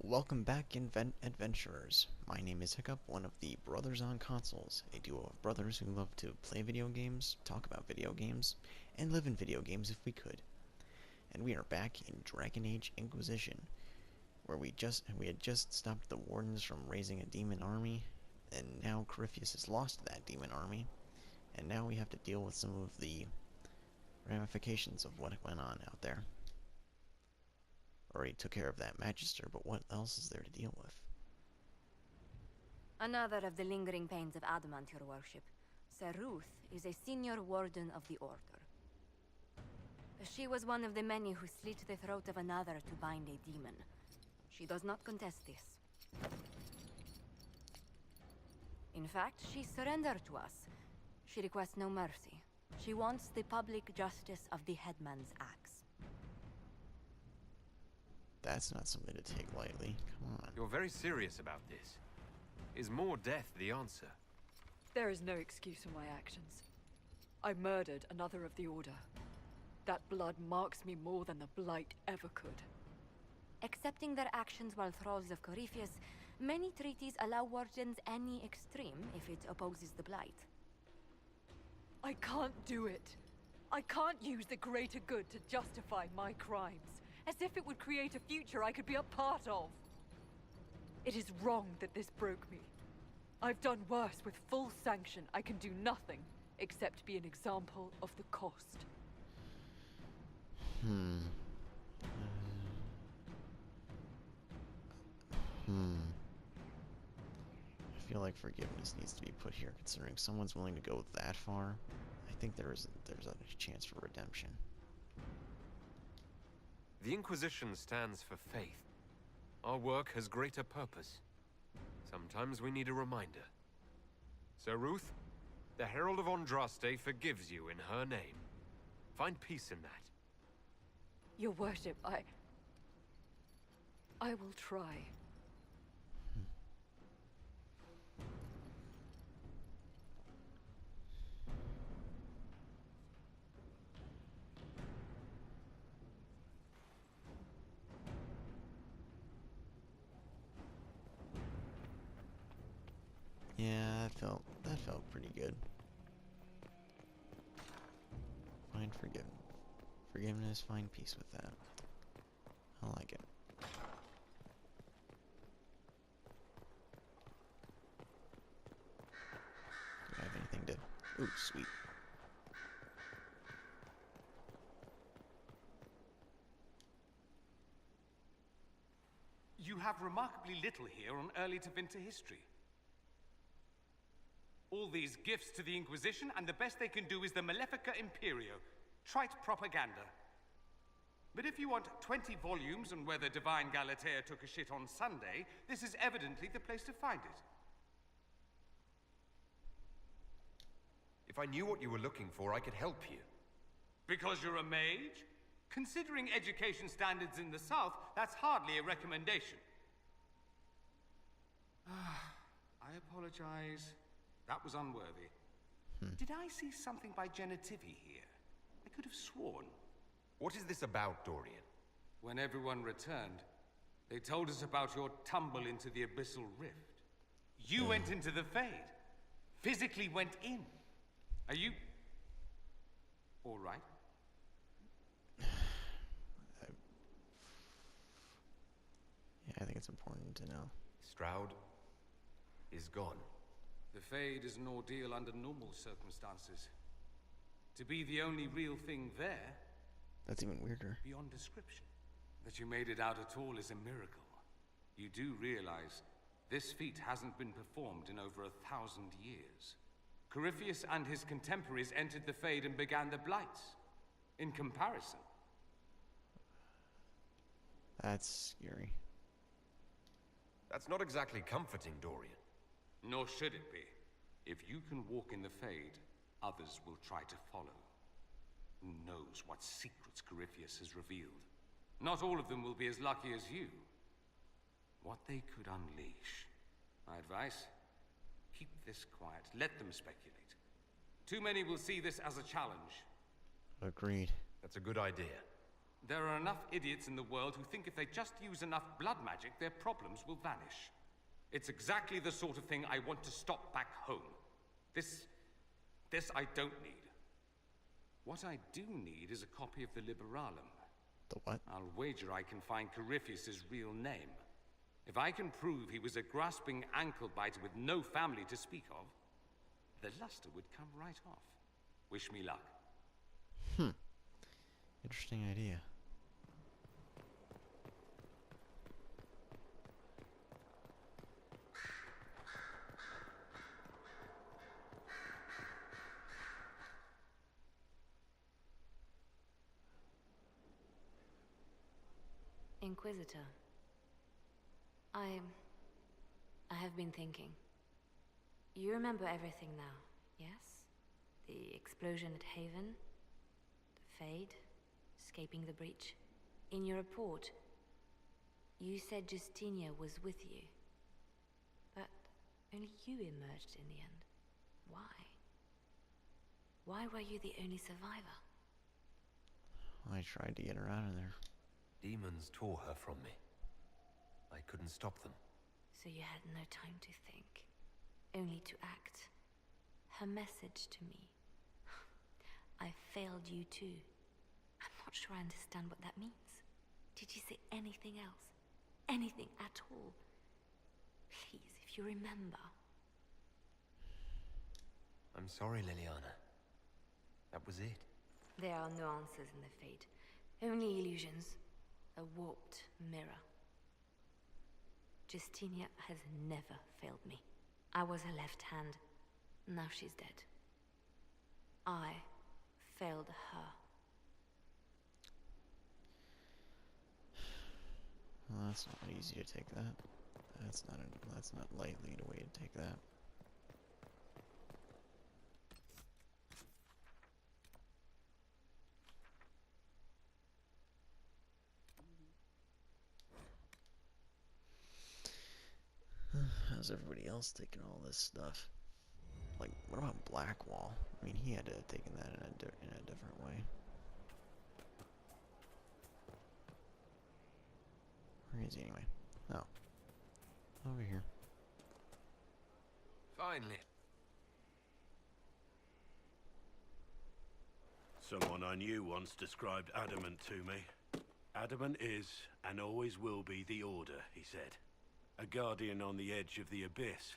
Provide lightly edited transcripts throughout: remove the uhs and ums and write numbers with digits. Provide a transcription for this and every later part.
Welcome back, adventurers. My name is Hiccup, one of the Brothers on Consoles, a duo of brothers who love to play video games, talk about video games, and live in video games if we could. And we are back in Dragon Age Inquisition, where we had just stopped the Wardens from raising a demon army, and now Corypheus has lost that demon army, and now we have to deal with some of the ramifications of what went on out there. Already took care of that Magister, but what else is there to deal with? Another of the lingering pains of Adamant, your worship. Ruth is a senior warden of the Order. She was one of the many who slit the throat of another to bind a demon. She does not contest this. In fact, she surrendered to us. She requests no mercy. She wants the public justice of the headman's axe. That's not something to take lightly. Come on. You're very serious about this. Is more death the answer? There is no excuse for my actions. I murdered another of the Order. That blood marks me more than the Blight ever could. Accepting their actions while thralls of Corypheus, many treaties allow wardens any extreme if it opposes the Blight. I can't do it. I can't use the greater good to justify my crimes, as if it would create a future I could be a part of. It is wrong that this broke me. I've done worse with full sanction. I can do nothing except be an example of the cost. I feel like forgiveness needs to be put here, considering someone's willing to go that far. I think there's a chance for redemption. The Inquisition stands for faith. Our work has greater purpose. Sometimes we need a reminder. So Ruth, the Herald of Andraste forgives you in her name. Find peace in that. Your worship, I will try. Yeah, that felt pretty good. Find forgiveness, find peace with that. I like it. Do I have anything to... Ooh, sweet. You have remarkably little here on early to winter history. All these gifts to the Inquisition, and the best they can do is the Malefica Imperio. Trite propaganda. But if you want 20 volumes on whether Divine Galatea took a shit on Sunday, this is evidently the place to find it. If I knew what you were looking for, I could help you. Because you're a mage? Considering education standards in the South, that's hardly a recommendation. I apologize. That was unworthy. Did I see something by Genitivi here? I could have sworn. What is this about, Dorian? When everyone returned, they told us about your tumble into the Abyssal Rift. You went into the Fade. Physically went in. Are you... all right? Yeah, I think it's important to know. Stroud is gone. The Fade is an ordeal under normal circumstances. To be the only real thing there... That's even weirder. Beyond description. That you made it out at all is a miracle. You do realize this feat hasn't been performed in over 1,000 years. Corypheus and his contemporaries entered the Fade and began the Blights. In comparison. That's scary. That's not exactly comforting, Dorian. Nor should it be. If you can walk in the Fade, others will try to follow. Who knows what secrets Corypheus has revealed? Not all of them will be as lucky as you. What they could unleash. My advice? Keep this quiet. Let them speculate. Too many will see this as a challenge. Agreed. That's a good idea. There are enough idiots in the world who think if they just use enough blood magic, their problems will vanish. It's exactly the sort of thing I want to stop back home. This I don't need. What I do need is a copy of the Liberalum. The what? I'll wager I can find Corypheus' real name. If I can prove he was a grasping ankle-biter with no family to speak of, the luster would come right off. Wish me luck. Interesting idea. Inquisitor. I have been thinking. You remember everything now, yes? The explosion at Haven, the Fade, escaping the breach. In your report, you said Justinia was with you. But only you emerged in the end. Why? Why were you the only survivor? I tried to get her out of there. Demons tore her from me. I couldn't stop them. So you had no time to think, only to act. Her message to me. I failed you too. I'm not sure I understand what that means. Did you say anything else? Anything at all? Please, if you remember. I'm sorry, Liliana. That was it. There are no answers in the Fade. Only illusions. A warped mirror. Justinia has never failed me. I was her left hand. Now she's dead. I failed her. Well, that's not easy to take that. That's not lightly the way to take that. How's everybody else taking all this stuff? Like, what about Blackwall? I mean, he had to have taken that in a different way. Where is he anyway? Oh. Over here. Finally. Someone I knew once described Adamant to me. Adamant is, and always will be, the Order, he said. A guardian on the edge of the abyss.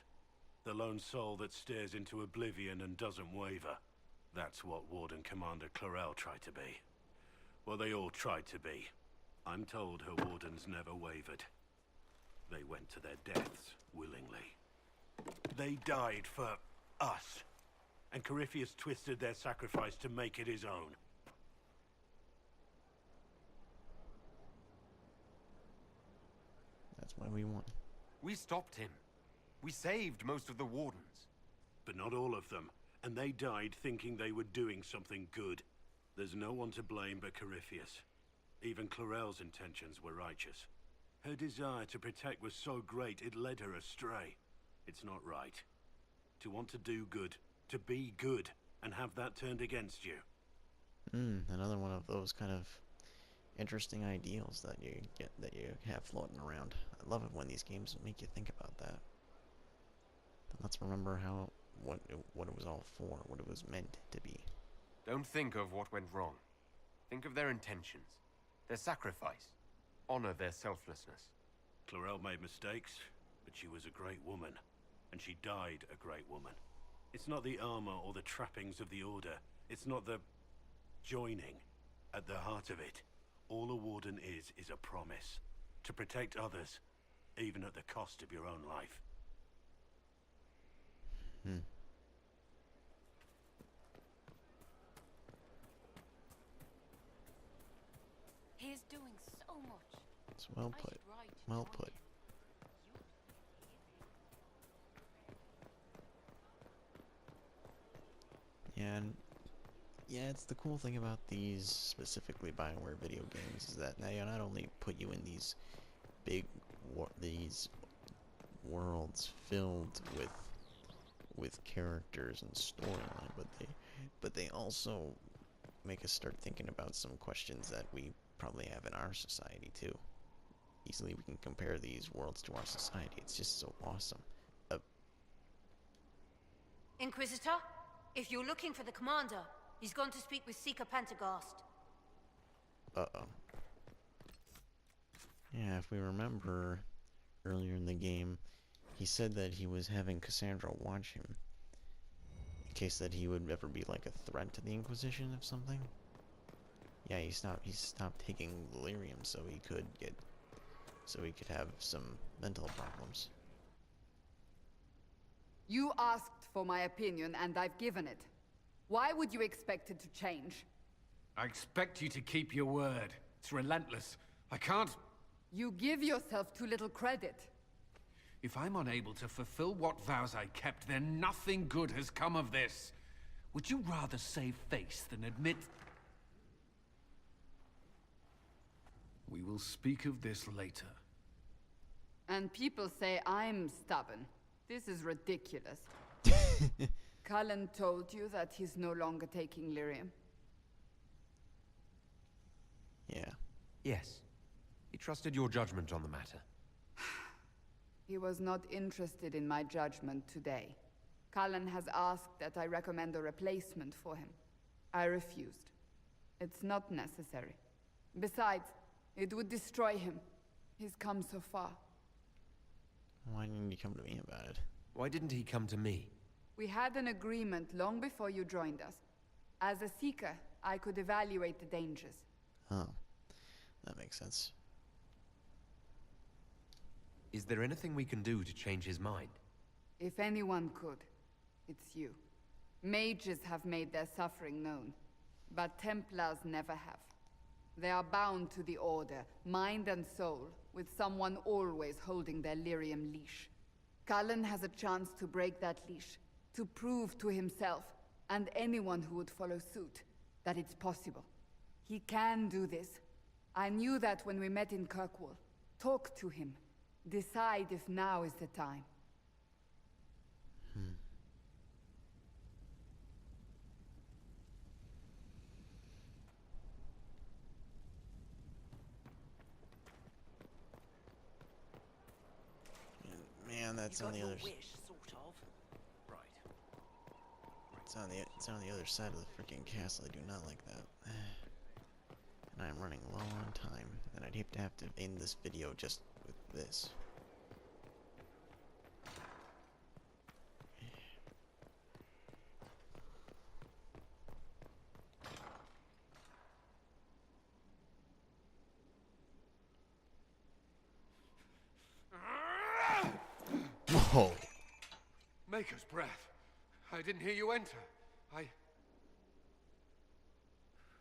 The lone soul that stares into oblivion and doesn't waver. That's what Warden Commander Clarel tried to be. Well, they all tried to be. I'm told her wardens never wavered. They went to their deaths willingly. They died for us. And Corypheus twisted their sacrifice to make it his own. That's why we won. We stopped him. We saved most of the Wardens. But not all of them. And they died thinking they were doing something good. There's no one to blame but Corypheus. Even Clarel's intentions were righteous. Her desire to protect was so great it led her astray. It's not right. To want to do good, to be good, and have that turned against you. Another one of those kind of interesting ideals that you have floating around. I love it when these games make you think about that. Let's remember what it was all for, what it was meant to be. Don't think of what went wrong. Think of their intentions, their sacrifice. Honor their selflessness. Clarel made mistakes, but she was a great woman. And she died a great woman. It's not the armor or the trappings of the Order. It's not the joining. At the heart of it, all a Warden is a promise. To protect others, even at the cost of your own life. He is doing so much. It's well put. Well put. And yeah, it's the cool thing about these specifically BioWare video games is that they not only put you in these big worlds filled with characters and storyline, but they also make us start thinking about some questions that we probably have in our society too. Easily we can compare these worlds to our society. It's just so awesome. Inquisitor, if you're looking for the commander, he's gone to speak with Seeker Pentagast. Uh-oh. Yeah, if we remember earlier in the game, he said that he was having Cassandra watch him in case that he would ever be like a threat to the Inquisition of something. Yeah, he stopped taking delirium so he could have some mental problems. You asked for my opinion, and I've given it. Why would you expect it to change? I expect you to keep your word. It's relentless. I can't... You give yourself too little credit. If I'm unable to fulfill what vows I kept, then nothing good has come of this. Would you rather save face than admit... We will speak of this later. And people say I'm stubborn. This is ridiculous. Cullen told you that he's no longer taking lyrium? Yeah. Yes. He trusted your judgment on the matter. He was not interested in my judgment today. Cullen has asked that I recommend a replacement for him. I refused. It's not necessary. Besides, it would destroy him. He's come so far. Why didn't he come to me about it? Why didn't he come to me? We had an agreement long before you joined us. As a Seeker, I could evaluate the dangers. Oh. That makes sense. Is there anything we can do to change his mind? If anyone could, it's you. Mages have made their suffering known, but Templars never have. They are bound to the Order, mind and soul, with someone always holding their lyrium leash. Cullen has a chance to break that leash, to prove to himself, and anyone who would follow suit, that it's possible. He can do this. I knew that when we met in Kirkwall. Talk to him. Decide if now is the time. Man, that's on the other. Wish, sort of. Right. It's on the other side of the freaking castle. I do not like that. And I'm running low on time, and I'd hate to have to end this video just with this. Whoa! Maker's breath. I didn't hear you enter.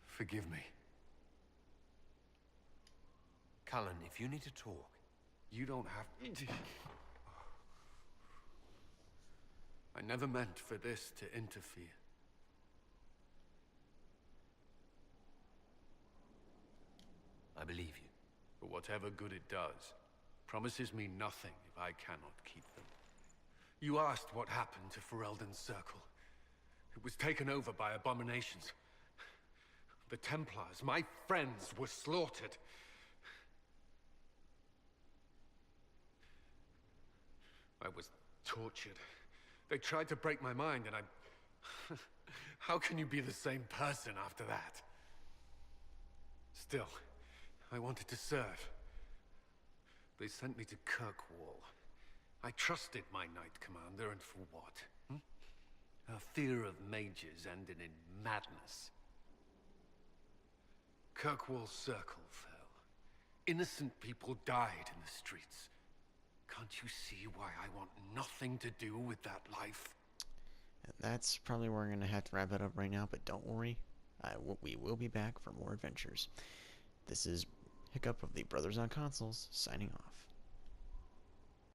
Forgive me. Cullen, if you need to talk... You don't have... I never meant for this to interfere. I believe you. But whatever good it does, promises me nothing if I cannot keep them. You asked what happened to Ferelden's Circle. It was taken over by abominations. The Templars, my friends, were slaughtered. I was tortured. They tried to break my mind, and I... How can you be the same person after that? Still, I wanted to serve. They sent me to Kirkwall. I trusted my Knight Commander, and for what? Her fear of mages ended in madness. Kirkwall Circle fell. Innocent people died in the streets. Can't you see why I want nothing to do with that life? And that's probably where we're going to have to wrap it up right now, but don't worry. We will be back for more adventures. This is Hiccup of the Brothers on Consoles, signing off.